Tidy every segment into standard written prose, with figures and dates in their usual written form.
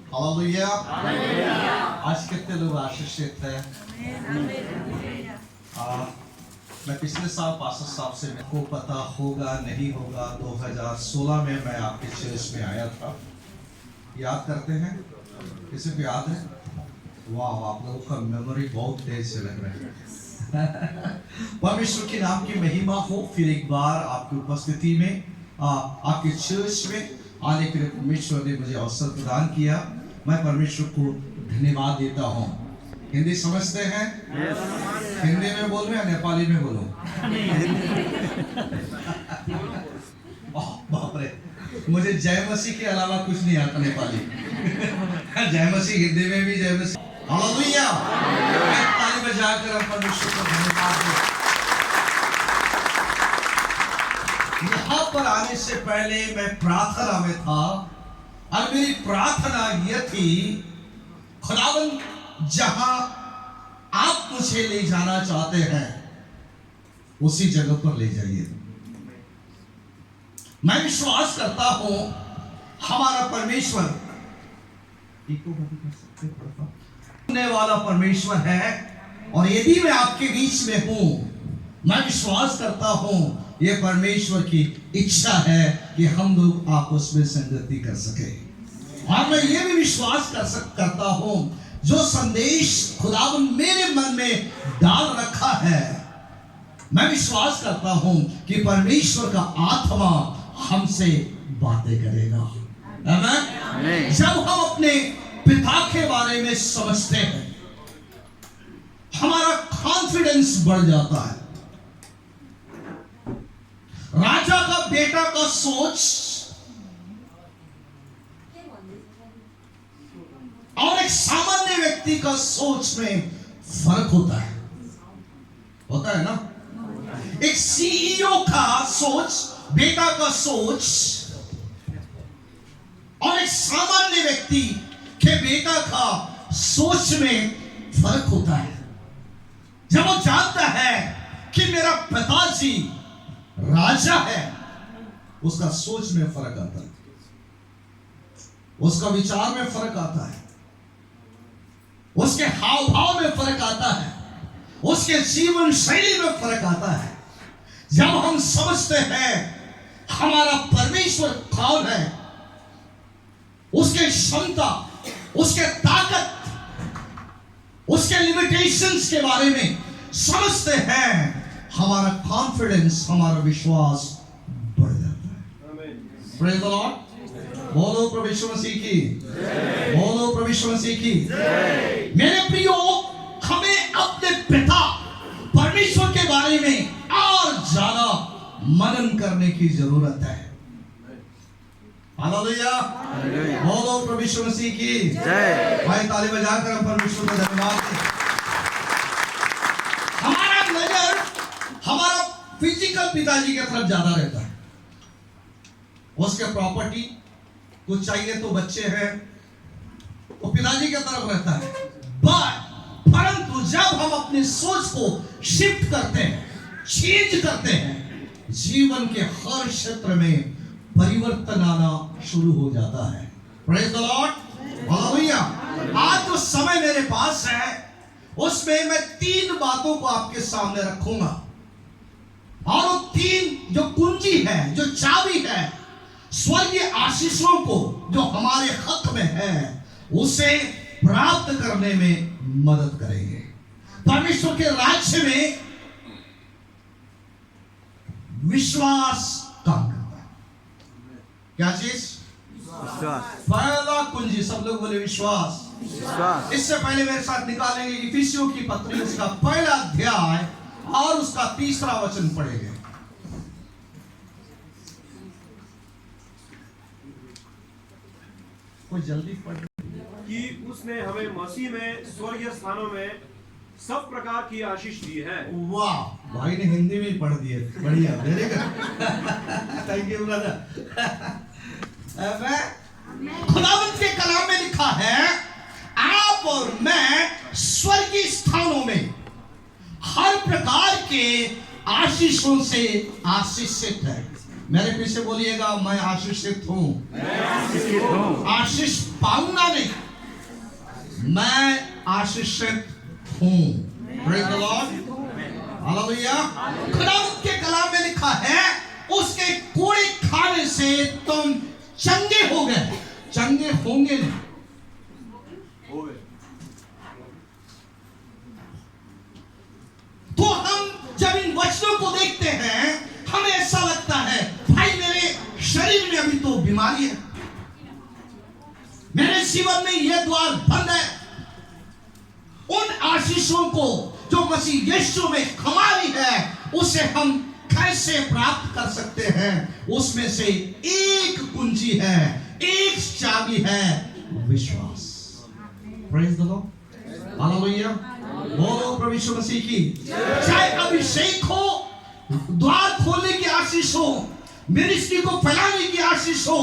Hallelujah. आज कितने लोग आशीषित हैं? मैं पिछले साल पास्टर साहब से को पता होगा नहीं होगा 2016 में मैं आपके चर्च में आया था। याद करते हैं? किसी को याद है? वाह, आप लोगों का मेमोरी बहुत तेज से लग रहा है। परमेश्वर के नाम की महिमा हो। फिर एक बार आपकी उपस्थिति में आपके चर्च में आने के लिए परमेश्वर ने मुझे अवसर प्रदान किया। मैं परमेश्वर को धन्यवाद देता हूँ। हिंदी समझते हैं? हिंदी में बोलूं या नेपाली में बोलूं? बाप रे, मुझे जय मसीह के अलावा कुछ नहीं आता नेपाली। जय मसीह हिंदी में भी जय मसीह। हालेलुया। ताली बजाकर हम परमेश्वर को धन्यवाद दें। यहाँ पर आने से पहले मैं प्रार्थना में था और मेरी प्रार्थना यह थी, खुदावंद जहां आप मुझे ले जाना चाहते हैं उसी जगह पर ले जाइए। मैं विश्वास करता हूं हमारा परमेश्वर सुनने वाला परमेश्वर है, और यदि मैं आपके बीच में हूं, मैं विश्वास करता हूं यह परमेश्वर की इच्छा है कि हम लोग आपस में संगति कर सके। और मैं ये भी विश्वास करता हूं जो संदेश खुदावंद मेरे मन में डाल रखा है, मैं विश्वास करता हूं कि परमेश्वर का आत्मा हमसे बातें करेगा। आमीन। जब हम अपने पिता के बारे में समझते हैं, हमारा कॉन्फिडेंस बढ़ जाता है। राजा का बेटा का सोच और एक सामान्य व्यक्ति का सोच में फर्क होता है ना? एक सीईओ का सोच, बेटा का सोच और एक सामान्य व्यक्ति के बेटा का सोच में फर्क होता है। जब वो जानता है कि मेरा पिताजी राजा है, उसका सोच में फर्क आता है, उसका विचार में फर्क आता है, उसके हाव भाव में फर्क आता है, उसके जीवन शैली में फर्क आता है। जब हम समझते हैं हमारा परमेश्वर कौन है, उसके क्षमता, उसके ताकत, उसके लिमिटेशंस के बारे में समझते हैं, हमारा कॉन्फिडेंस, हमारा विश्वास बढ़ जाता है। Praise the Lord. बोलो प्रभु यीशु मसीह की जय। बोलो प्रभु यीशु मसीह की जय। मेरे प्रियो, हमें अपने पिता परमेश्वर के बारे में और ज्यादा मनन करने की जरूरत है। हालेलुया। बोलो प्रभु यीशु मसीह की जय। भाई ताली बजाकर हम परमेश्वर को धन्यवाद दें। हमारा नजर हमारा फिजिकल पिताजी की तरफ ज्यादा रहता है। उसके प्रॉपर्टी कुछ चाहिए तो बच्चे हैं, वो पिताजी की तरफ रहता है। परंतु जब हम अपनी सोच को शिफ्ट करते हैं, चेंज करते हैं, जीवन के हर क्षेत्र में परिवर्तन आना शुरू हो जाता है। Praise the Lord. हालेलुया। आज जो समय मेरे पास है उसमें मैं 3 बातों को आपके सामने रखूंगा, और वो 3 जो कुंजी है, जो चाबी है स्वर्गीय आशीषों को जो हमारे हक में है, उसे प्राप्त करने में मदद करेंगे। परमेश्वर के राज्य में विश्वास काम करता है। क्या चीज? विश्वास। पहला कुंजी, सब लोग बोले विश्वास। इससे पहले मेरे साथ निकालेंगे इफिसियों की पत्री, उसका पहला अध्याय और उसका 3रा वचन पढ़ेंगे। कोई जल्दी पढ़। कि उसने हमें मसीह में स्वर्गीय स्थानों में सब प्रकार की आशीष दी है। वाह, भाई ने हिंदी में पढ़ दिए, बढ़िया, very good, thank you brother. खुदावंद के कलाम में लिखा है, आप और मैं स्वर्गीय स्थानों में हर प्रकार के आशीषों से आशीषित है। मेरे पीछे बोलिएगा, मैं आशीषित हूँ। आशीषित हूँ। आशीष पाऊंगा नहीं, मैं आशीषित हूँ। Praise the Lord. हालेलुया। खुदावंद के कलाम में लिखा है, उसके कोड़े खाने से तुम चंगे हो गए। चंगे होंगे नहीं। तो हम जब इन वचनों को देखते हैं, हमें ऐसा लगता है भाई मेरे शरीर में अभी तो बीमारी है, मेरे जीवन में यह द्वार बंद है। उन आशीषों को जो मसीह यीशु में हमारी है, उसे हम कैसे प्राप्त कर सकते हैं? उसमें से एक कुंजी है, एक चाबी है, विश्वास। Praise the Lord. हालेलुया। बोलो प्रभु यीशु मसीह की। चाहे अभिषेक हो, द्वार खोलने की आशीष हो, मिनिस्ट्री को फैलाने की आशीष हो,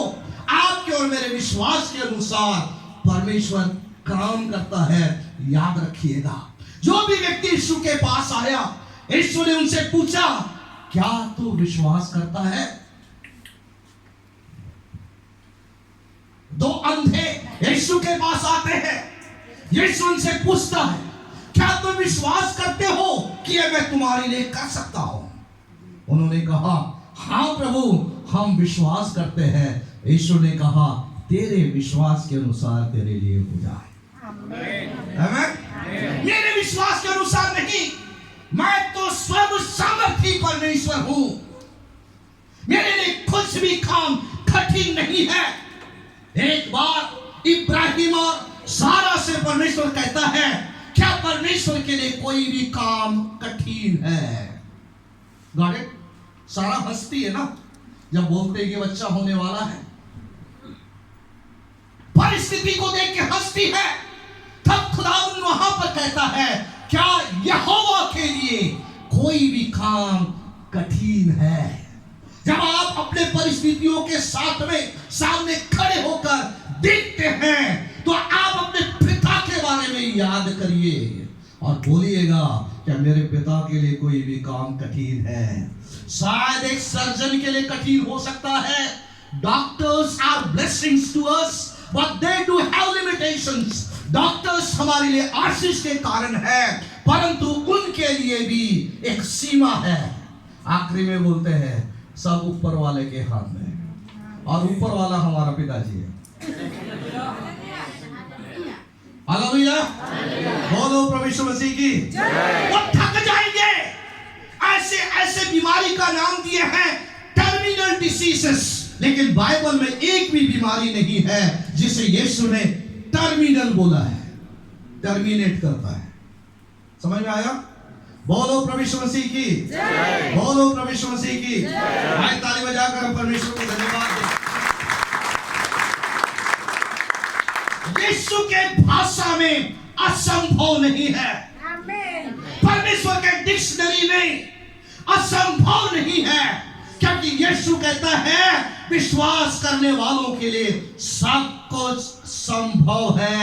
आपके और मेरे विश्वास के अनुसार परमेश्वर काम करता है। याद रखिएगा, जो भी व्यक्ति यीशु के पास आया, यीशु ने उनसे पूछा, क्या तू विश्वास करता है? दो अंधे यीशु के पास आते हैं, यीशु उनसे पूछता है, क्या तुम विश्वास करते हो कि यह मैं तुम्हारे लिए कर सकता हूं? उन्होंने कहा, हाँ प्रभु, हम विश्वास करते हैं। यीशु ने कहा, तेरे विश्वास के अनुसार तेरे लिए हो जाए। आमीन। मेरे विश्वास के अनुसार नहीं, मैं तो स्वयं सामर्थी परमेश्वर हूं। मेरे लिए कुछ भी काम कठिन नहीं है। एक बार इब्राहिम और सारा से परमेश्वर कहता है, क्या परमेश्वर के लिए कोई भी काम कठिन है? Got it? सारा हंसती है ना जब बोलते हैं कि बच्चा होने वाला है, परिस्थिति को देख के हंसती है। तब खुदावंद वहां पर कहता है, क्या यहोवा के लिए कोई भी काम कठिन है? जब आप अपने परिस्थितियों के साथ में सामने खड़े होकर देखते हैं, तो आप अपने पिता के बारे में याद करिए और बोलिएगा, क्या मेरे पिता के लिए कोई भी काम कठिन है? शायद एक सर्जन के लिए कठिन हो सकता है। Doctors are blessings to us, but they do have limitations. Doctors हमारे लिए आशीष के कारण है, परंतु उनके लिए भी एक सीमा है। आखिरी में बोलते हैं, सब ऊपर वाले के हाथ में, और ऊपर वाला हमारा पिताजी है। हालेलुया। बोलो प्रभु यीशु मसीह की। वो थक जाएंगे। ऐसे ऐसे बीमारी का नाम दिए हैं टर्मिनल डिसीजेस, लेकिन बाइबल में एक भी बीमारी नहीं है जिसे यीशु ने टर्मिनल बोला है। टर्मिनेट करता है। समझ में आया? बोलो प्रभु यीशु मसीह की। बोलो प्रभु यीशु मसीह की। भाई ताली बजाकर हम परमेश्वर को धन्यवाद दें। यीशु के भाषा में असंभव नहीं है। परमेश्वर के डिक्शनरी में असंभव नहीं है, क्योंकि यीशु कहता है, विश्वास करने वालों के लिए सब कुछ संभव है।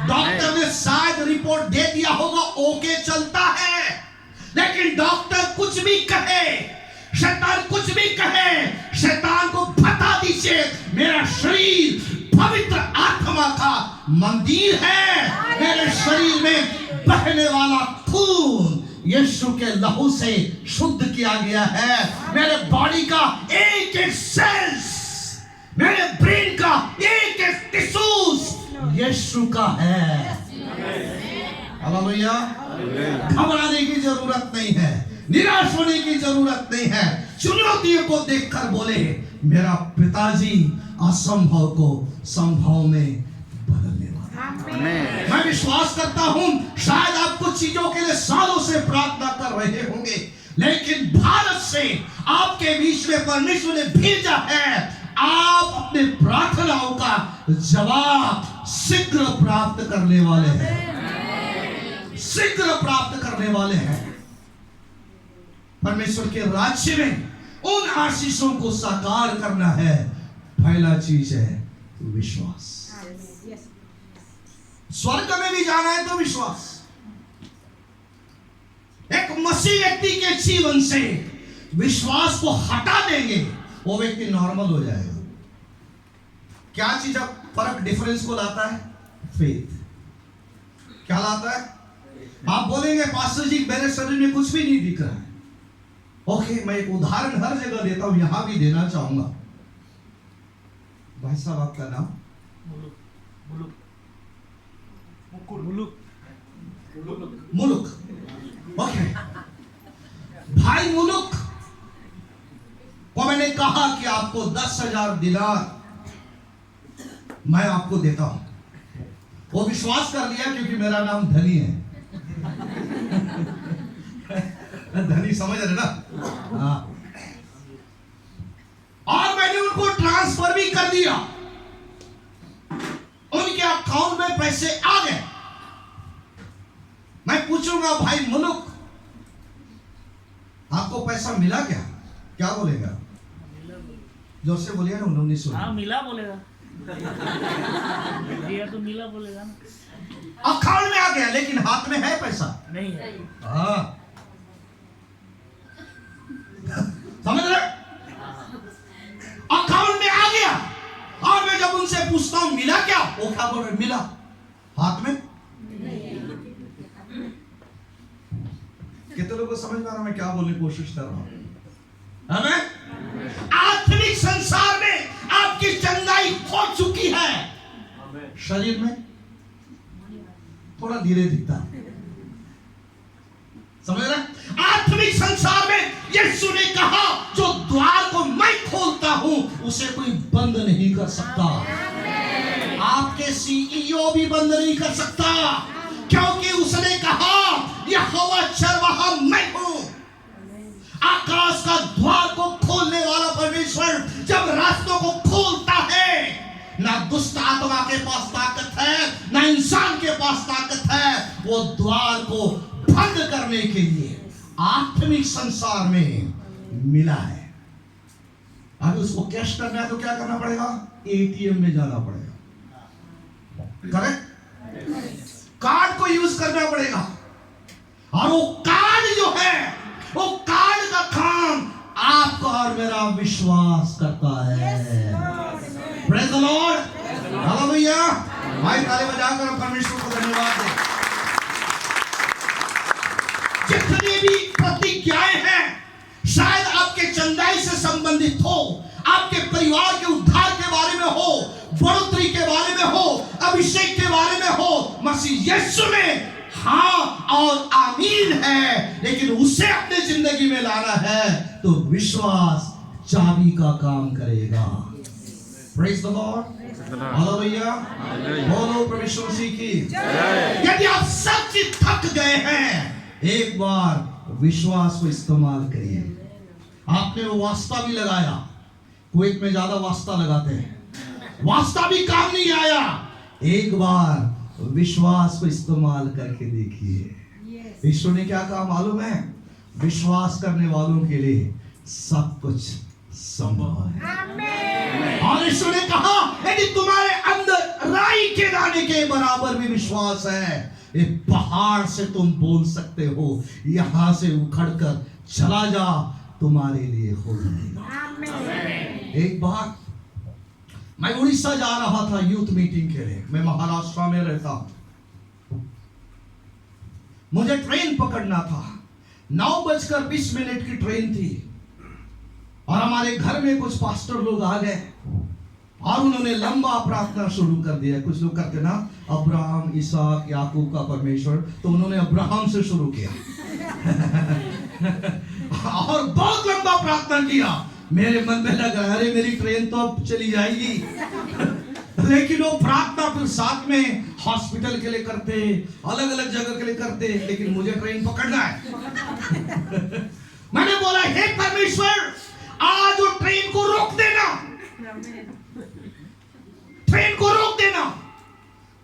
डॉक्टर ने शायद रिपोर्ट दे दिया होगा, ओके चलता है, लेकिन डॉक्टर कुछ भी कहे, शैतान कुछ भी कहे, शैतान को बता दीजिए, मेरा शरीर पवित्र आत्मा का मंदिर है। मेरे शरीर में बहने वाला खून यीशु के लहू से शुद्ध किया गया है। मेरे बॉडी का एक एक सेल्स, मेरे ब्रेन का एक एक टिश्यूज यीशु का है। हालेलुया। घबराने की जरूरत नहीं है, निराश होने की जरूरत नहीं है। चुनौतियों को देखकर बोले, मेरा पिताजी असंभव को संभव में बदलने वाला। मैं विश्वास करता हूं, शायद आप कुछ चीजों के लिए सालों से प्रार्थना कर रहे होंगे, लेकिन भारत से आपके बीच में परमेश्वर ने भेजा है। आप अपने प्रार्थनाओं का जवाब शीघ्र प्राप्त करने वाले हैं। शीघ्र प्राप्त करने वाले हैं। परमेश्वर के राज्य में उन आशीषों को साकार करना है। पहला चीज है विश्वास। स्वर्ग में भी जाना है तो विश्वास। एक मसीह व्यक्ति के जीवन से विश्वास को हटा देंगे वो व्यक्ति नॉर्मल हो जाएगा। क्या चीज अब फर्क डिफरेंस को लाता है? फेथ। क्या लाता है? आप बोलेंगे पास्टर जी मेरे शरीर में कुछ भी नहीं दिख रहा है। ओके, मैं एक उदाहरण हर जगह देता हूं, यहां भी देना चाहूंगा। भाई साहब आपका नाम? मुलुक। ओके, भाई मुलुक को मैंने कहा कि आपको 10,000 दिनार मैं आपको देता हूं। वो विश्वास कर लिया क्योंकि मेरा नाम धनी है। धनी समझ रहे ना? हाँ। और मैंने उनको ट्रांसफर भी कर दिया, उनके अकाउंट में पैसे आ गए। मैं पूछूंगा भाई मुलुक आपको पैसा मिला क्या? क्या बोलेगा? जोर से बोलिए ना, उन्होंने सुना। हाँ मिला बोलेगा। दिया तो मिला बोलेगा ना। अकाउंट में आ गया लेकिन हाथ में है पैसा नहीं है। हाँ, समझ रहे? अकाउंट में आ गया और मैं जब उनसे पूछता हूं मिला क्या, वो क्या बोल रहे? मिला, हाथ में। कितने लोगों को समझ में आ रहा मैं क्या बोलने की कोशिश कर रहा हूं? हमें आत्मिक संसार में आपकी चंगाई हो चुकी है, शरीर में थोड़ा धीरे दिखता है। समझ रहे? आत्मिक संसार में यीशु ने कहा जो द्वार को मैं खोलता हूं उसे कोई बंद नहीं कर सकता। आपके सीईओ भी बंद नहीं कर सकता, क्योंकि उसने कहा यहोवा चरवाहा मैं हूं। आकाश का द्वार को खोलने वाला परमेश्वर जब रास्तों को खोलता है, ना दुष्ट आत्मा के पास ताकत है, ना इंसान के पास ताकत है वो द्वार को बंद करने के लिए। आत्मिक संसार में मिला है। अगर उसको कैश करना है तो क्या करना पड़ेगा? एटीएम में जाना पड़ेगा, करेक्ट? कार्ड को यूज करना पड़ेगा, और वो कार्ड जो है वो कार्ड का काम आपका और मेरा विश्वास करता है। Praise the Lord, hallelujah. भाई ताली बजाकर हम परमेश्वर को धन्यवाद दें। जितनी भी प्रतिज्ञाएं हैं, शायद आपके चंगाई से संबंधित हो, आपके परिवार के उद्धार के बारे में हो, बढ़ोतरी के बारे में हो, अभिषेक के बारे में हो, मसीह यीशु में हाँ और आमीन है, लेकिन उसे अपने जिंदगी में लाना है तो विश्वास चाबी का काम करेगा। Praise the Lord, hallelujah. बोलो परमेश्वर मसीह की जय। यदि आप सच्ची थक गए हैं, एक बार विश्वास को इस्तेमाल करिए। आपने वो वास्ता भी लगाया, कुवैत में ज्यादा वास्ता लगाते हैं, वास्ता भी काम नहीं आया। एक बार विश्वास को इस्तेमाल करके देखिए। ईश्वर ने क्या कहा मालूम है? विश्वास करने वालों के लिए सब कुछ संभव है। और ईश्वर ने कहा यदि तुम्हारे अंदर राई के दाने के बराबर भी विश्वास है, एक पहाड़ से तुम बोल सकते हो यहां से उखड़कर चला जा, तुम्हारे लिए हो जाएगा। एक बार मैं उड़ीसा जा रहा था यूथ मीटिंग के लिए। मैं महाराष्ट्र में रहता हूं। मुझे ट्रेन पकड़ना था, 9:20 की ट्रेन थी, और हमारे घर में कुछ पास्टर लोग आ गए और उन्होंने लंबा प्रार्थना शुरू कर दिया। कुछ लोग करते ना अब्राहम, इसहाक, याकूब का परमेश्वर, तो उन्होंने अब्राहम से शुरू किया और बहुत लंबा प्रार्थना किया। मेरे मन में लगा अरे मेरी ट्रेन तो अब चली जाएगी लेकिन वो प्रार्थना फिर साथ में हॉस्पिटल के लिए करते, अलग अलग जगह के लिए करते, लेकिन मुझे ट्रेन पकड़ना है। मैंने बोला हे परमेश्वर, आज वो ट्रेन को रोक देना, ट्रेन को रोक देना।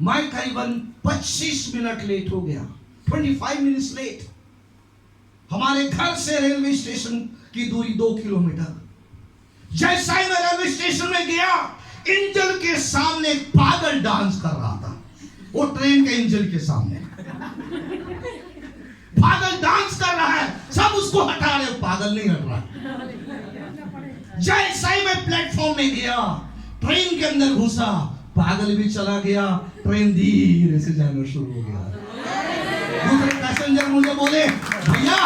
मैं करीबन 25 मिनट लेट हो गया, 25 मिनट्स लेट। हमारे घर से रेलवे स्टेशन की दूरी 2 किलोमीटर। जैसा ही मैं रेलवे स्टेशन में गया, इंजन के सामने एक पागल डांस कर रहा था। वो ट्रेन के इंजन के सामने पागल डांस कर रहा है, सब उसको हटा रहे, पागल नहीं हट रहा। जैसा ही मैं प्लेटफॉर्म में गया, ट्रेन के अंदर घुसा, पागल भी चला गया, ट्रेन धीरे से जाना शुरू हो गया। दूसरे पैसेंजर मुझे बोले, भैया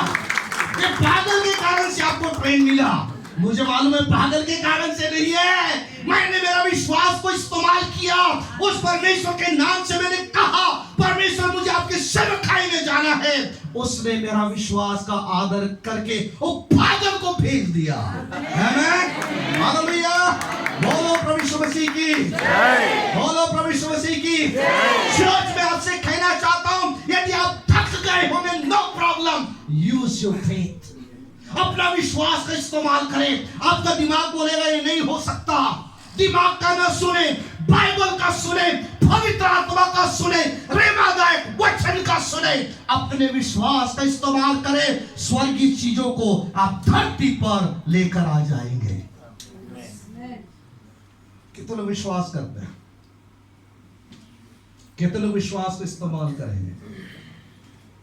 ये पागल के कारण से आपको ट्रेन मिला। मुझे मालूम है पागल के कारण से नहीं है, मैंने मेरा विश्वास को इस्तेमाल किया। उस परमेश्वर के नाम से मैंने कहा, परमेश्वर मुझे आपके सेवकाई में जाना है। उसने मेरा विश्वास का आदर करके वो पागल को भेज दिया। आमीन, हालेलुया। बोलो प्रभु यीशु मसीह की जय, बोलो प्रभु यीशु मसीह की जय। चर्च में आपसे कहना चाहता हूं, यदि आप थक गए होंगे, no problem, use your faith. अपना विश्वास का इस्तेमाल करें। आपका दिमाग बोलेगा ये नहीं हो सकता, दिमाग का ना सुने, बाइबल का सुने, पवित्र आत्मा का सुने, रेमादायक वचन का सुने। अपने विश्वास का इस्तेमाल करें, स्वर्गीय चीजों को आप धरती पर लेकर आ जाएंगे। कितने लोग विश्वास करते हैं? कितने लोग विश्वास को इस्तेमाल करेंगे?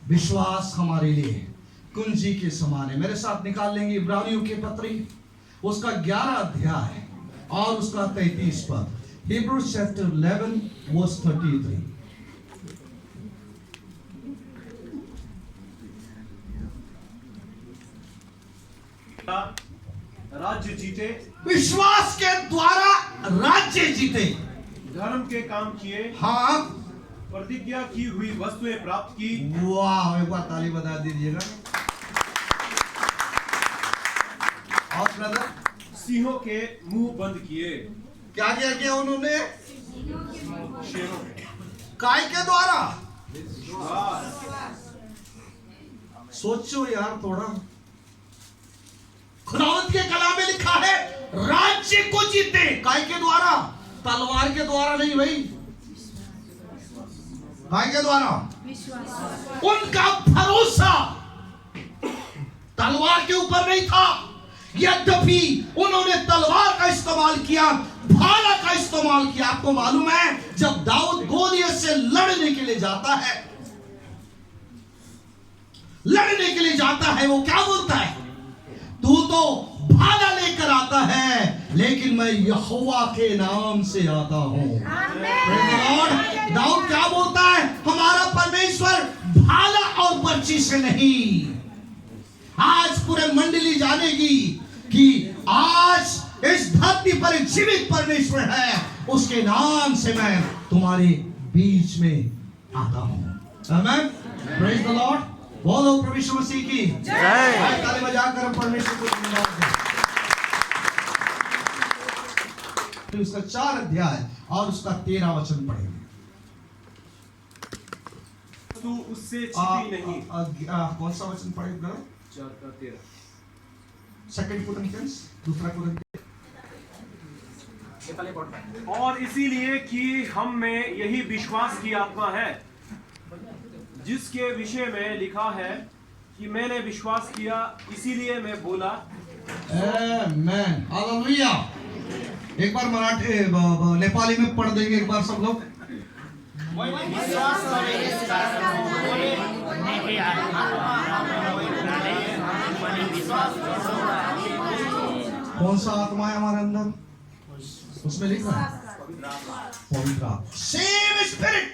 विश्वास हमारे लिए कुंजी के समान है। मेरे साथ निकाल लेंगे इब्रानियों के पत्री, उसका 11 अध्याय और उसका 33 पद। Hebrews chapter 11 verse 33। राज्य जीते, विश्वास के द्वारा राज्य जीते, धर्म के काम किए, हाँ, प्रतिज्ञा की हुई वस्तुएं प्राप्त की। वाह, एक बार ताली बजा दीजिएगा। और ब्रदर, सिंहों के मुंह बंद किए। क्या किया किया उन्होंने? शेरों काय के द्वारा? विश्वास। सोचो यार थोड़ा, खुदावंत के कलाम में लिखा है राज्य को जीते। काय के द्वारा? तलवार के द्वारा नहीं भाई, काय के द्वारा? उनका भरोसा तलवार के ऊपर नहीं था, यद्यपि उन्होंने तलवार का इस्तेमाल किया, भाला का इस्तेमाल किया। आपको मालूम है जब दाऊद गोलियत से लड़ने के लिए जाता है, लड़ने के लिए जाता है, वो क्या बोलता है? तू तो भाला लेकर आता है, लेकिन मैं यहोवा के नाम से आता हूं। दाऊद क्या बोलता है? हमारा परमेश्वर भाला और बर्छी से नहीं। आज पूरे मंडली जानेगी कि आज इस धरती पर एक जीवित परमेश्वर है, उसके नाम से मैं तुम्हारे बीच में आता हूं। आमीन, प्रेज द लॉर्ड। बोलो प्रभु यीशु मसीह की जय। ताली बजाकर परमेश्वर को धन्यवाद दें। उसका 4 अध्याय और उसका 13 वचन पढ़ेंगे। तू उससे छिपी नहीं। कौन सा वचन पढ़ेगा? 4:13। सेकंड कोरिन्थियंस, दूसरा कोरिन्थियंस। और इसीलिए कि हम में यही विश्वास की आत्मा है, जिसके विषय में लिखा है कि मैंने विश्वास किया इसीलिए मैं बोला। आमेन, हालेलुया। एक बार मराठी नेपाली में पढ़ देंगे एक बार सब लोग। कौन सा आत्मा है हमारे अंदर? उसमें लिखा है पवित्र आत्मा। Same spirit,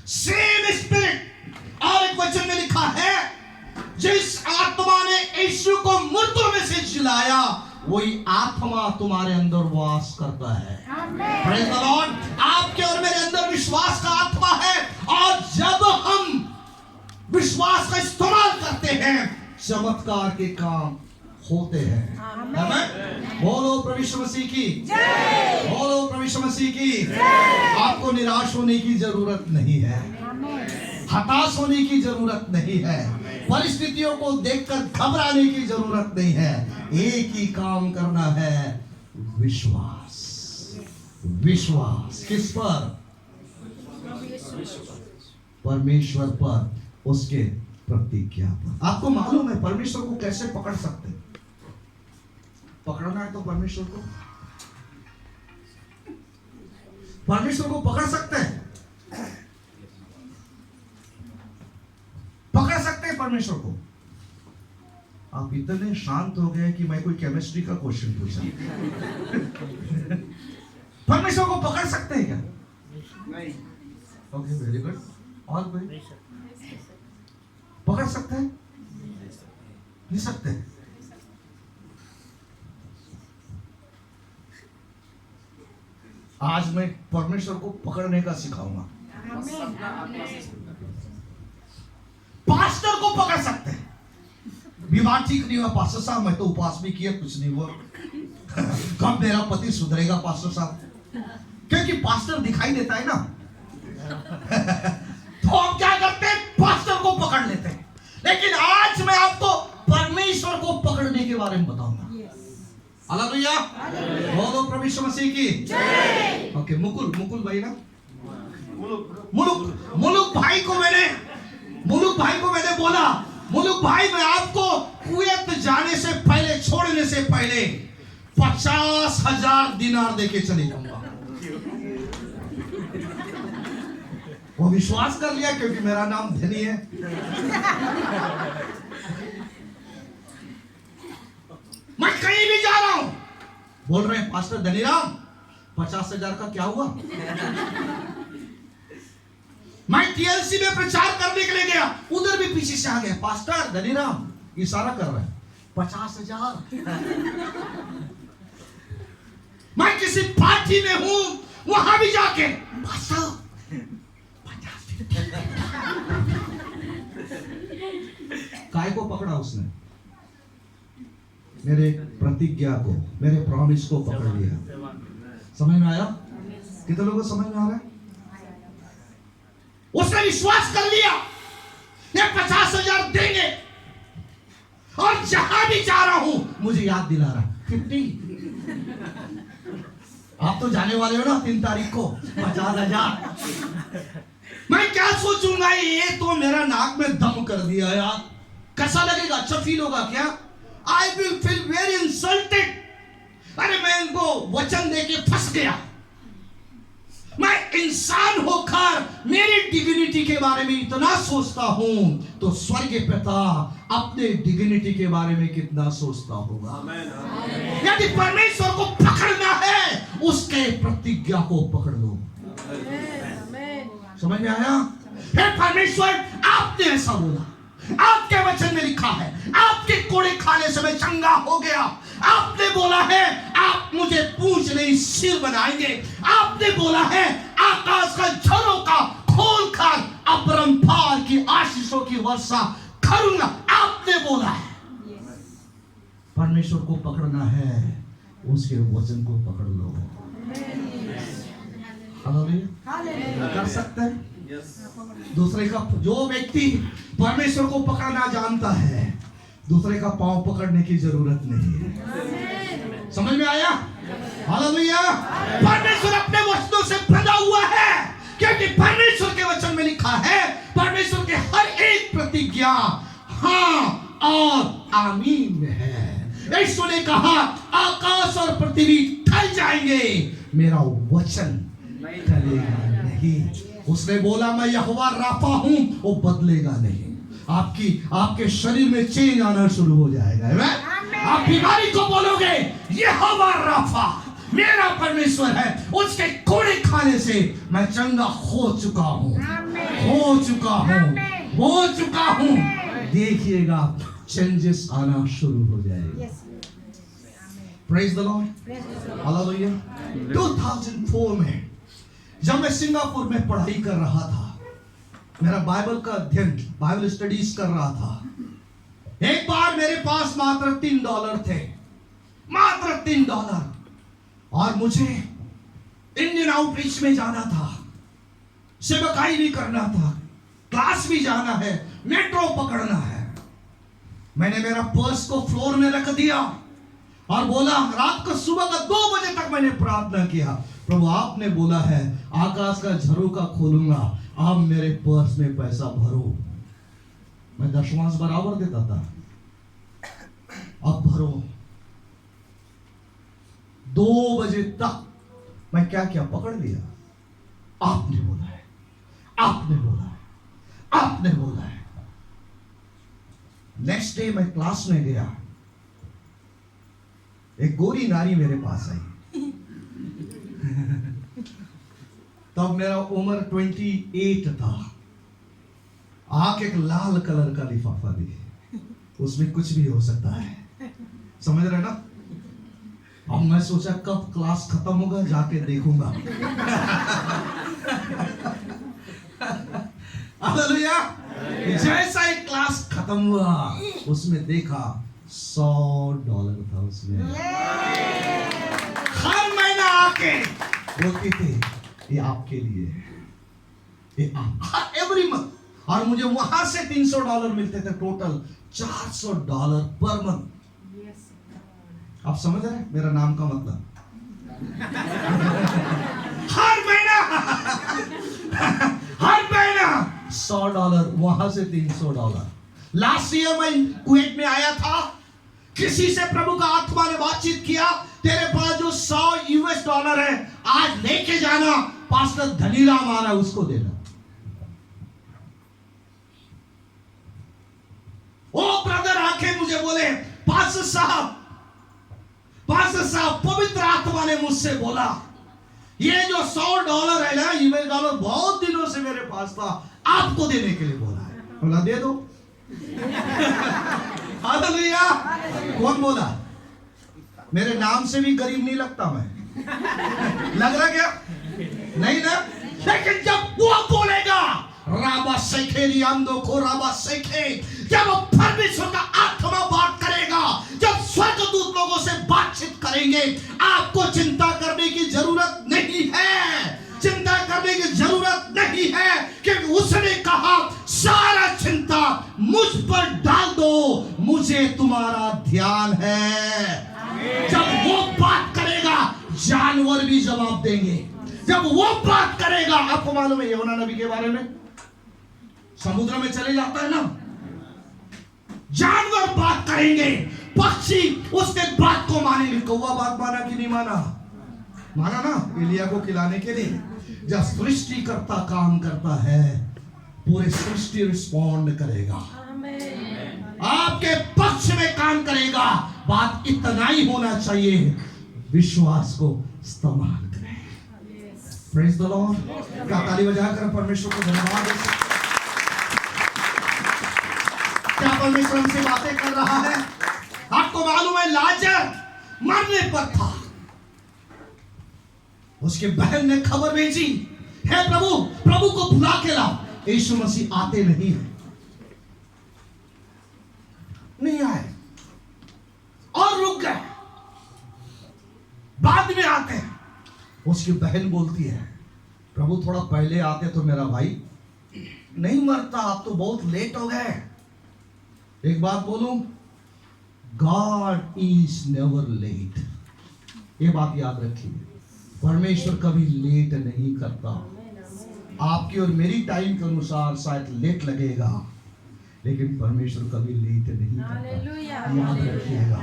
same spirit. और एक वचन में लिखा है जिस आत्मा ने यीशु को मुर्दों में से जिलाया, वही आत्मा तुम्हारे अंदर वास करता है। Praise the Lord. आपके और मेरे अंदर विश्वास का आत्मा है, और जब हम विश्वास का इस्तेमाल करते हैं, चमत्कार के काम होते हैं। आमीन। बोलो प्रभु यीशु मसीह की जय, बोलो प्रभु यीशु मसीह की जय। आपको निराश होने की जरूरत नहीं है, हताश होने की जरूरत नहीं है, परिस्थितियों को देखकर घबराने की जरूरत नहीं है। एक ही काम करना है, विश्वास। विश्वास किस पर? परमेश्वर पर, उसके प्रतिज्ञा पर। आपको मालूम है परमेश्वर को कैसे पकड़ सकते हैं? पकड़ना है तो परमेश्वर को, परमेश्वर को पकड़ सकते हैं, पकड़ सकते हैं परमेश्वर को। आप इतने शांत हो गए कि मैं कोई केमिस्ट्री का क्वेश्चन पूछा। परमेश्वर को पकड़ सकते हैं क्या? नहीं। Okay, very good. और कोई पकड़ सकते हैं? नहीं सकते। आज मैं परमेश्वर को पकड़ने का सिखाऊंगा। पास्टर को पकड़ सकते हैं। बीमार ठीक नहीं हुआ पास्टर साहब, मैं तो उपवास भी किया, कुछ नहीं हुआ। कब मेरा पति सुधरेगा पास्टर साहब? क्योंकि पास्टर दिखाई देता है ना। तो हम क्या करते हैं? पास्टर को पकड़ लेते हैं। लेकिन आज मैं आपको परमेश्वर को पकड़ने के बारे में बताऊंगा। हालेलुया, बोलो प्रभु यीशु मसीह की जय। ओके, मुकुल भाई ना, मुलुक भाई को मैंने बोला, मुलुक भाई मैं आपको कुवैत जाने से पहले, छोड़ने से पहले 50,000 दिनार देके चले जाऊंगा। वो विश्वास कर लिया क्योंकि मेरा नाम धनी है। मैं कहीं भी जा रहा हूं, बोल रहे हैं पास्टर धनीराम 50,000 का क्या हुआ? मैं टीएलसी में प्रचार करने के लिए गया, उधर भी पीछे से आ गया, पास्टर धनीराम इशारा कर रहे हैं 50,000। मैं किसी पार्टी में हूं, वहां भी जाके पास्टर 50,000। काय को पकड़ा उसने? मेरे प्रतिज्ञा को, मेरे प्रॉमिस को पकड़ लिया। समझ में आया? कितने लोगों को समझ में आ रहा है? उसने विश्वास कर लिया, ये 50,000 देंगे, और जहां भी जा रहा हूं मुझे याद दिला रहा 50। आप तो जाने वाले हो ना 3 तारीख को, 50,000। मैं क्या सोचूंगा, ये तो मेरा नाक में दम कर दिया यार। कैसा लगेगा? अच्छा फील होगा क्या? I will feel very insulted। अरे मैं इनको वचन देके फंस गया। मैं इंसान होकर मेरी डिग्निटी के बारे में इतना सोचता हूं, तो स्वर्गीय पिता अपने डिग्निटी के बारे में कितना सोचता होगा। यदि परमेश्वर को पकड़ना है, उसके प्रतिज्ञा को पकड़ लो। समझ में आया? हे परमेश्वर, आपने ऐसा बोला, आपके वचन में लिखा है, आपके कोड़े खाने से मैं चंगा हो गया। आपने बोला है आप मुझे पूंछ नहीं सिर बनाएंगे। आपने बोला है आकाश का झरोका खोल कर अपरंपार की आशीषों की वर्षा करूंगा। आपने बोला है। परमेश्वर को पकड़ना है, उसके वचन को पकड़ लो। हालेलुया, कर सकते हैं। दूसरे का, जो व्यक्ति परमेश्वर को पकड़ना जानता है, दूसरे का पांव पकड़ने की जरूरत नहीं है। समझ में आया? हालेलुया। परमेश्वर अपने वचनों से बंधा हुआ है, क्योंकि परमेश्वर के वचन में लिखा है, परमेश्वर के हर एक प्रतिज्ञा हाँ और आमीन में है। यीशु ने कहा आकाश और पृथ्वी टल जाएंगे, मेरा वचन टलेगा नहीं। उसने बोला मैं यहोवा राफा हूं, वो बदलेगा नहीं। आपके शरीर में चेंज आना शुरू हो जाएगा। आप बीमारी को बोलोगे यहोवा राफा मेरा परमेश्वर है, उसके कोड़े खाने से मैं चंगा हो चुका हूं, हो चुका हूं। देखिएगा चेंजेस आना शुरू हो जाएगा। Praise the Lord, hallelujah. 2004 में जब मैं सिंगापुर में पढ़ाई कर रहा था, मेरा बाइबल का अध्ययन, बाइबल स्टडीज कर रहा था, एक बार मेरे पास मात्र $3 थे, मात्र $3, और मुझे इंडियन आउटरीच में जाना था, सेवकाई भी करना था, क्लास भी जाना है, मेट्रो पकड़ना है। मैंने मेरा पर्स को फ्लोर में रख दिया और बोला, रात को सुबह का 2 बजे तक मैंने प्रार्थना किया, प्रभु आपने बोला है आकाश का झरोका खोलूंगा, आप मेरे पर्स में पैसा भरो। मैं दशमांश बराबर देता था, अब भरो। 2 बजे तक मैं क्या क्या पकड़ लिया। आपने बोला है, आपने बोला है, आपने बोला है। नेक्स्ट डे मैं क्लास में गया, एक गोरी नारी मेरे पास आई। तब मेरा उम्र 28 था। आंख एक लाल कलर का लिफाफा दी, उसमें कुछ भी हो सकता है, समझ रहे ना। अब मैं सोचा कब क्लास खत्म होगा जाके देखूंगा। हालेलुया। जैसा ही क्लास खत्म हुआ उसमें देखा $100 था उसमें। हर महीना आके बोलती थी ये आपके लिए, ये आप, एवरी मंथ। और मुझे वहां से $300 मिलते थे, टोटल $400 पर मंथ। आप समझ रहे हैं मेरा नाम का मतलब? हर महीना $100, वहां से $300। लास्ट ईयर मैं कुवैत में आया था, किसी से प्रभु का आत्मा ने बातचीत किया, तेरे पास जो $100 है आज लेके जाना, पास्टर धनीराम आ रहा है उसको देना। ओ ब्रदर आके मुझे बोले, पास्टर साहब पवित्र आत्मा ने मुझसे बोला ये जो $100 है ना, $1 बहुत दिनों से मेरे पास था, आपको देने के लिए बोला है। बोला दे दो। हालेलुया। कौन बोला? मेरे नाम से भी गरीब नहीं लगता मैं, लग रहा क्या? नहीं ना। लेकिन जब वो बोलेगा राबा सेखेरी अंदो को राबा सेखे, जब वो परमेश्वर का आत्मा बात करेगा, जब स्वर्गदूत लोगों से बातचीत करेंगे, आपको चिंता करने की जरूरत नहीं है। चिंता करने की जरूरत नहीं है, क्योंकि उसने कहा सारा चिंता मुझ पर डाल दो, मुझे तुम्हारा ध्यान है। जब वो बात करेगा जानवर भी जवाब देंगे। जब वो बात करेगा, आपको मालूम है यूहन्ना नबी के बारे में, समुद्र में चले जाता है ना, जानवर बात करेंगे, पक्षी उसके बात को मानेंगे। कौवा बात माना कि नहीं माना? माना ना, एलिया को खिलाने के लिए। जब सृष्टिकर्ता काम करता है, पूरे सृष्टि रिस्पॉन्ड करेगा, आपके पक्ष में काम करेगा। बात इतना ही होना चाहिए, विश्वास को इस्तेमाल करें। Praise the Lord. क्या ताली बजाकर परमेश्वर को धन्यवाद दें? क्या परमेश्वर हमसे बातें कर रहा है? आपको मालूम है लाजर मरने पर था, उसके बहन ने खबर भेजी, हे प्रभु को बुला के लाओ। यीशु मसीह आते नहीं आए और रुक गए, बाद में आते हैं। उसकी बहन बोलती है, प्रभु थोड़ा पहले आते तो मेरा भाई नहीं मरता, आप तो बहुत लेट हो गए। एक बात बोलूं, गॉड इज नेवर लेट। ये बात याद रखिए, परमेश्वर कभी लेट नहीं करता। आपकी और मेरी टाइम के अनुसार शायद लेट लगेगा, लेकिन परमेश्वर कभी लेट नहीं करता, याद रखिएगा।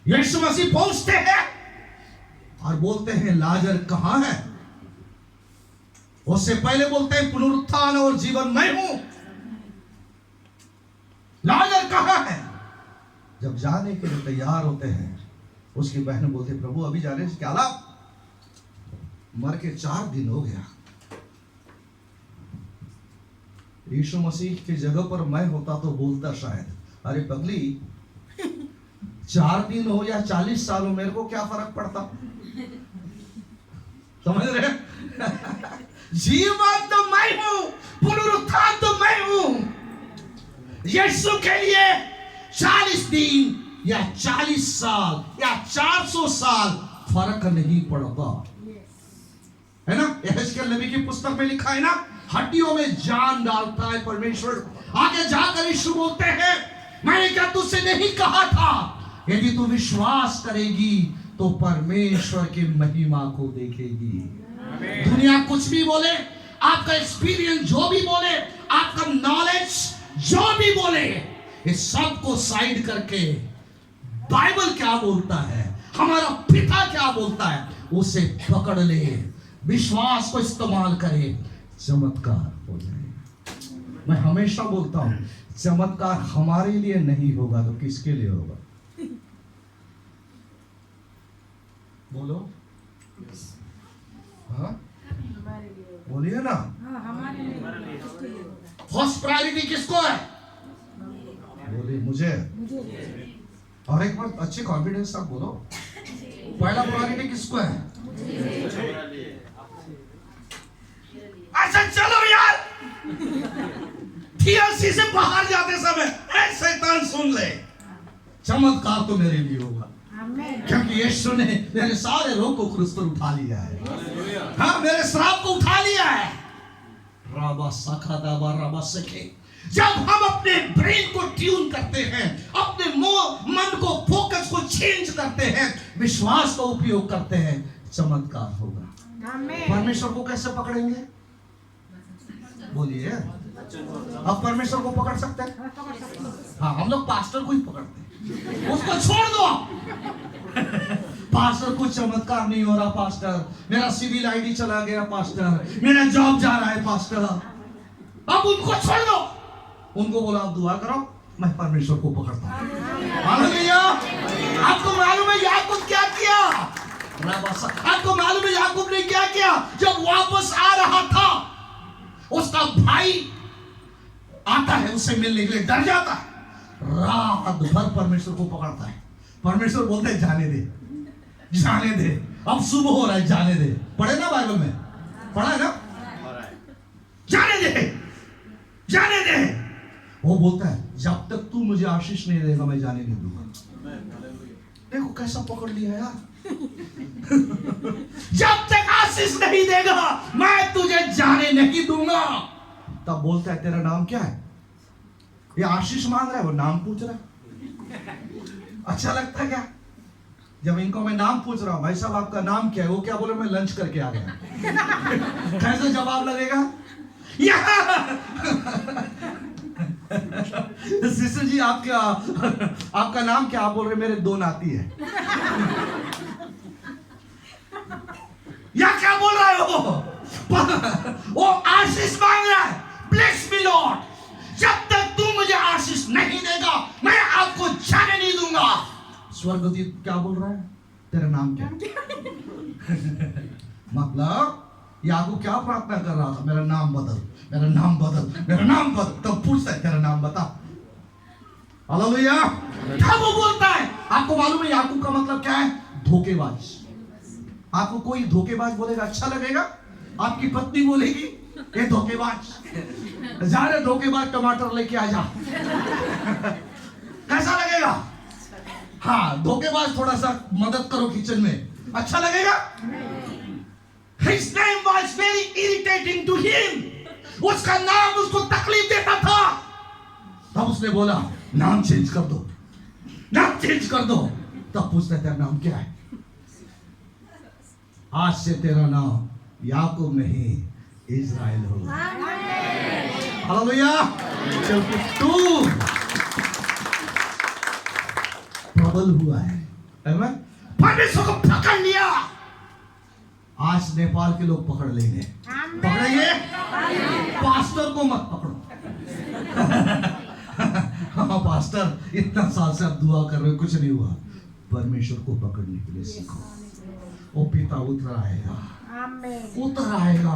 यीशु मसीह पहुंचते हैं और बोलते हैं लाजर कहां है। उससे पहले बोलते हैं पुनरुत्थान और जीवन मैं हूं। लाजर कहां है? जब जाने के लिए तैयार होते हैं, उसकी बहन बोलते प्रभु अभी जाने से क्या लाभ, मर के 4 दिन हो गया। यीशु मसीह की जगह पर मैं होता तो बोलता शायद, अरे पगली 4 दिन हो या 40 साल हो, मेरे को क्या फर्क पड़ता। समझ रहे? जीवन तो मैं हूं, पुनरुत्थान तो मैं हूं। यीशु के लिए 40 दिन या 40 साल या 400 साल फर्क नहीं पड़ता, है ना। यहेजकेल नबी की पुस्तक में लिखा है ना, हड्डियों में जान डालता है परमेश्वर। आगे जाकर यीशु बोलते हैं, मैंने क्या तुझसे नहीं कहा था, यदि तू विश्वास करेगी तो परमेश्वर की महिमा को देखेगी। दुनिया कुछ भी बोले, आपका एक्सपीरियंस जो भी बोले, आपका नॉलेज जो भी बोले, इस सब को साइड करके बाइबल क्या बोलता है, हमारा पिता क्या बोलता है, उसे पकड़ ले, विश्वास को इस्तेमाल करे, चमत्कार हो जाए। मैं हमेशा बोलता हूं, चमत्कार हमारे लिए नहीं होगा तो किसके लिए होगा? बोलो, हाँ बोलिए ना। फर्स्ट प्रायोरिटी किसको है? बोलिए मुझे। और एक बार अच्छे कॉन्फिडेंस से बोलो, पहला प्रायोरिटी किसको है? अच्छा चलो यार, TLC से बाहर जाते समय शैतान सुन ले, चमत्कार तो मेरे लिए होगा, क्योंकि यीशु ने मेरे सारे रोग को क्रूस पर उठा लिया है। हाँ, मेरे श्राप को उठा लिया है। राबा सखा दाबा राबा सखे। जब हम अपने ब्रेन को ट्यून करते हैं, अपने मन को, फोकस को चेंज करते हैं, विश्वास का उपयोग करते हैं, चमत्कार होगा। परमेश्वर को कैसे पकड़ेंगे? बोलिए, अब परमेश्वर को पकड़ सकते हैं? हाँ, हम लोग पास्टर को ही पकड़ते हैं, उसको छोड़ दो। पास्टर कुछ चमत्कार नहीं हो रहा, पास्टर मेरा सिविल आईडी चला गया, पास्टर मेरा जॉब जा रहा है, पास्टर अब उनको छोड़ दो। उनको बोला आप दुआ करो, मैं परमेश्वर को पकड़ता हूं। हालेलुया। आपको मालूम है याकूब क्या किया? आपको मालूम है याकूब ने क्या किया? जब वापस आ रहा था, उसका भाई आता है, उससे मिलने के लिए डर जाता है, रात भर परमेश्वर को पकड़ता है। परमेश्वर बोलते हैं जाने दे, जाने दे, अब सुबह हो रहा है, जाने दे। पढ़े ना बाइबल में, पढ़ा है ना? जाने दे, जाने दे। वो बोलता है जब तक तू मुझे आशीष नहीं देगा मैं जाने नहीं दूंगा। देखो कैसा पकड़ लिया यार। जब तक आशीष नहीं देगा मैं तुझे जाने नहीं दूंगा। तब बोलता है तेरा नाम क्या है? ये आशीष मांग रहा है, वो नाम पूछ रहा है। अच्छा लगता है क्या जब इनको मैं नाम पूछ रहा हूं, भाई साहब आपका नाम क्या है? वो क्या बोले, मैं लंच करके आ गया। कैसे जवाब लगेगा? सिस्टर जी आपका नाम क्या? आप बोल रहे मेरे 2 नाती है। या क्या बोल रहा है वो आशीष मांग रहा है। ब्लेस मी लॉर्ड, जब तक तू मुझे आशीष नहीं देगा मैं आपको जाने नहीं दूंगा। स्वर्गदूत क्या बोल रहा है? तेरा नाम क्या? मतलब याकूब क्या प्रार्थना कर रहा था? मेरा नाम बदल, मेरा नाम बदल, मेरा नाम बदल। तब पूछता है तेरा नाम बता। हालेलुया। क्या वो बोलता है? आपको मालूम है याकूब का मतलब क्या है? धोखेबाज। आपको कोई धोखेबाज बोलेगा अच्छा लगेगा? आपकी पत्नी बोलेगी ये धोखेबाज, जा रहे धोखेबाज टमाटर लेके आ जा। कैसा लगेगा? हाँ, धोखेबाज थोड़ा सा मदद करो किचन में, अच्छा लगेगा? His name was very irritating to him. उसका नाम उसको तकलीफ देता था। तब उसने बोला नाम चेंज कर दो, नाम चेंज कर दो। तब पूछता तेरा नाम क्या है? आज से तेरा नाम याकूब नहीं इज़राइल होगा। हालेलुया। तू प्रबल हुआ है, परमेश्वर को पकड़ लिया। आज नेपाल के लोग पकड़ लेंगे, पकड़ेंगे, पास्टर को मत पकड़ो। हाँ पास्टर इतना साल से आप दुआ कर रहे हो कुछ नहीं हुआ, परमेश्वर को पकड़ने के लिए सीखो। वो पिता उतर आएगा, उतर आएगा,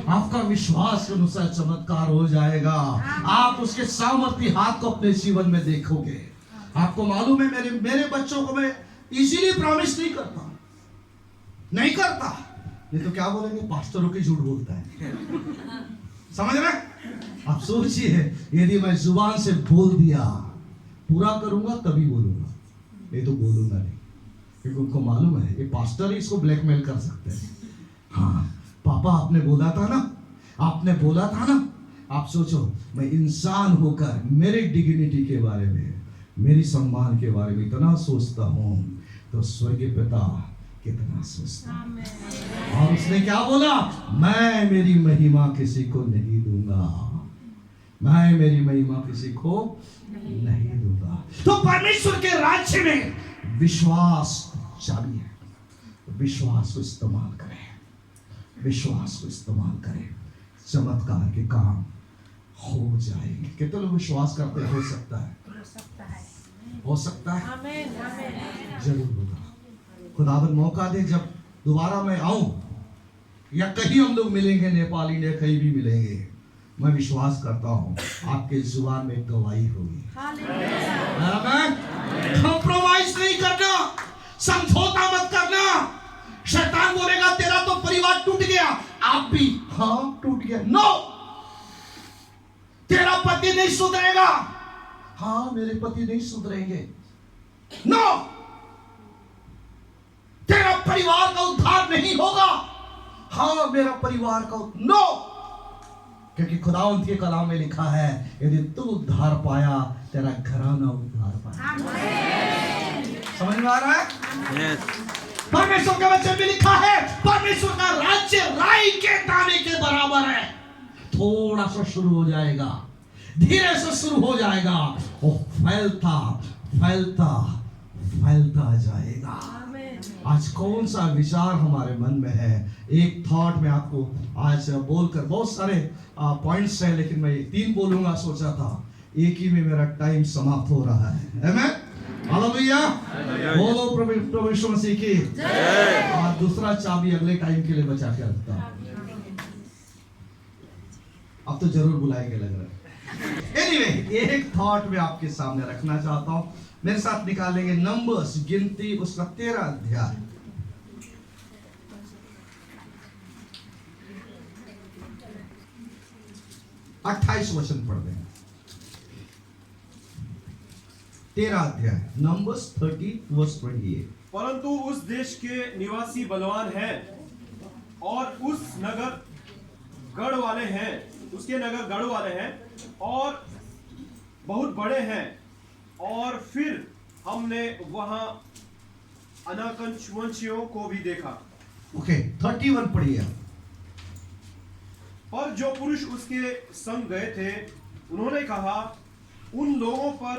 आपका विश्वास के अनुसार चमत्कार हो जाएगा। आप उसके सामर्थ्य हाथ को अपने जीवन में देखोगे। आपको मालूम है मेरे बच्चों को मैं इजीली प्रॉमिस नहीं करता, नहीं करता। ये तो क्या बोलेंगे, पास्टरों की झूठ बोलता है। समझ रहे? आप सोचिए यदि मैं जुबान से बोल दिया पूरा करूंगा तभी बोलूंगा, ये तो बोलूंगा नहीं, क्योंकि उनको मालूम है ये पास्टर ही इसको ब्लैकमेल कर सकते हैं। हाँ पापा आपने बोला था ना, आपने बोला था ना। आप सोचो मैं इंसान होकर मेरे डिग्निटी के बारे में, मेरी सम्मान के बारे में इतना सोचता हूँ, तो स्वर्गीय पिता कितना सोचता है। और उसने क्या बोला? मैं मेरी महिमा किसी को नहीं दूंगा, मैं मेरी महिमा किसी को नहीं दूंगा। तो परमेश्वर के राज्य में विश्वास चाबी है। विश्वास को इस्तेमाल करें, विश्वास को इस्तेमाल करें। चमत्कार के काम हो जाएगी। कितने लोग विश्वास करते हैं हो सकता है? हो सकता है, जरूर होगा। खुदावन मौका दे जब दोबारा मैं आऊं या कहीं हम लोग मिलेंगे, नेपाल इंडिया कहीं भी मिलेंगे, मैं विश्वास करता हूं आपके जुबान में गवाही होगी। कॉम्प्रोमाइज नहीं करना, समझौता मत करना। शैतान बोलेगा तेरा तो परिवार टूट गया, आप भी हाँ टूट गया। नो, तेरा पति नहीं सुधरेगा, हाँ मेरे पति नहीं सुधरेंगे। नो, तेरा परिवार का उद्धार नहीं होगा, हाँ मेरा परिवार का नो, क्योंकि खुदावंत के कलाम में लिखा है यदि तू उद्धार पाया तेरा घराना उद्धार पाया। समझ में आ रहा है? yes. परमेश्वर के वचन में लिखा है परमेश्वर का राज्य राई के दाने के बराबर है। थोड़ा सा शुरू हो जाएगा, धीरे से शुरू हो जाएगा, वो फैलता फैलता फैलता जाएगा। आज कौन सा विचार हमारे मन में है? एक थॉट में आपको आज बोलकर, बहुत सारे पॉइंट्स हैं लेकिन मैं 3 बोलूंगा सोचा था, एक ही में मेरा टाइम समाप्त हो रहा है। आमीन, हालेलुया, बोलो प्रभु यीशु मसीह की जय। और दूसरा चाबी अगले टाइम के लिए बचा के रखता हूं। अब तो जरूर बुलाएंगे लग रहा है। एनीवे, एक थॉट में आपके सामने रखना चाहता हूं, मेरे साथ निकालेंगे नंबर्स, गिनती उसका 13 अध्याय। अट्ठाईस वचन पढ़ दें। 13 अध्याय, नंबर्स 30 वर्स 28। परंतु उस देश के निवासी बलवान हैं और उस नगर गढ़ वाले हैं, उसके नगर गढ़ वाले हैं और बहुत बड़े हैं। और फिर हमने वहां अनाकवंशियों को भी देखा। ओके, 31 पढ़िए। पर जो पुरुष उसके संग गए थे उन्होंने कहा उन लोगों पर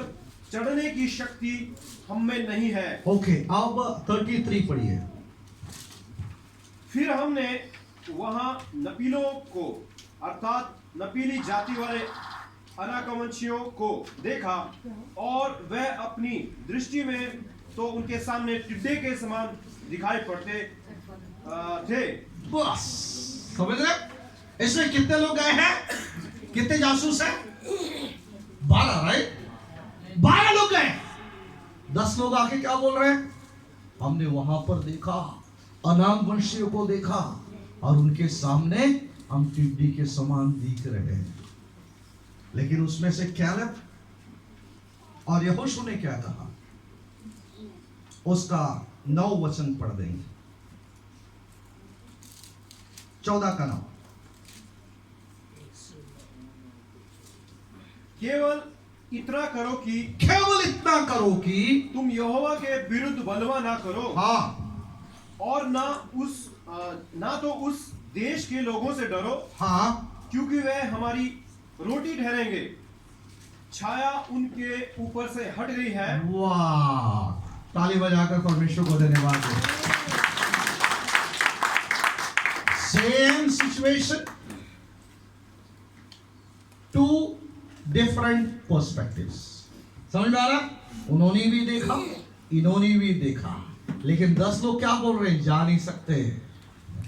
चढ़ने की शक्ति हम में नहीं है। ओके, अब 33 पढ़िए। फिर हमने वहां नपीलों को अर्थात नपीली जाति वाले अनाकवंशियों को देखा और वह अपनी दृष्टि में तो उनके सामने टिड्डे के समान दिखाई पड़ते थे। बस समझ रहे? इसमें कितने लोग गए हैं? कितने जासूस हैं? 12, राइट? 12 लोग गए। 10 लोग आके क्या बोल रहे हैं? हमने वहां पर देखा, अनाकवंशियों को देखा और उनके सामने हम टिड्डी के समान दिख रहे हैं। लेकिन उसमें से कैलेब और यहोशू ने क्या कहा? उसका 9 वचन पढ़ देंगे। 14 का 9। केवल इतना करो कि, केवल इतना करो कि तुम यहोवा के विरुद्ध बलवा ना करो। हाँ, और ना तो उस देश के लोगों से डरो, हाँ, क्योंकि वे हमारी रोटी ठहरेंगे। छाया उनके ऊपर से हट गई है। वाह, ताली बजाकर परमेश्वर को धन्यवाद दें। Same situation, 2 different perspectives. समझ में आ रहा? उन्होंने भी देखा, इन्होंने भी देखा, लेकिन 10 लोग क्या बोल रहे हैं? जा नहीं सकते।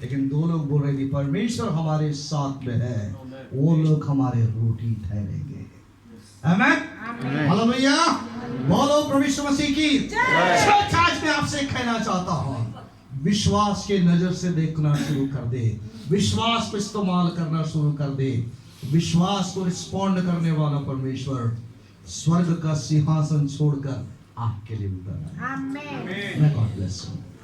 लेकिन 2 लोग बोल रहे हैं परमेश्वर हमारे साथ में है, वो लोग हमारे रोटी ठहरेंगे। आमीन, हालेलुया, बोलो प्रभु यीशु मसीह की जय। आज मैं आपसे कहना चाहता हूं, विश्वास के नजर से देखना शुरू कर दे, विश्वास को इस्तेमाल करना शुरू कर दे। विश्वास को रिस्पॉन्ड करने वाला परमेश्वर स्वर्ग का सिंहासन छोड़कर आपके लिए उतर आया। आमीन। God bless you.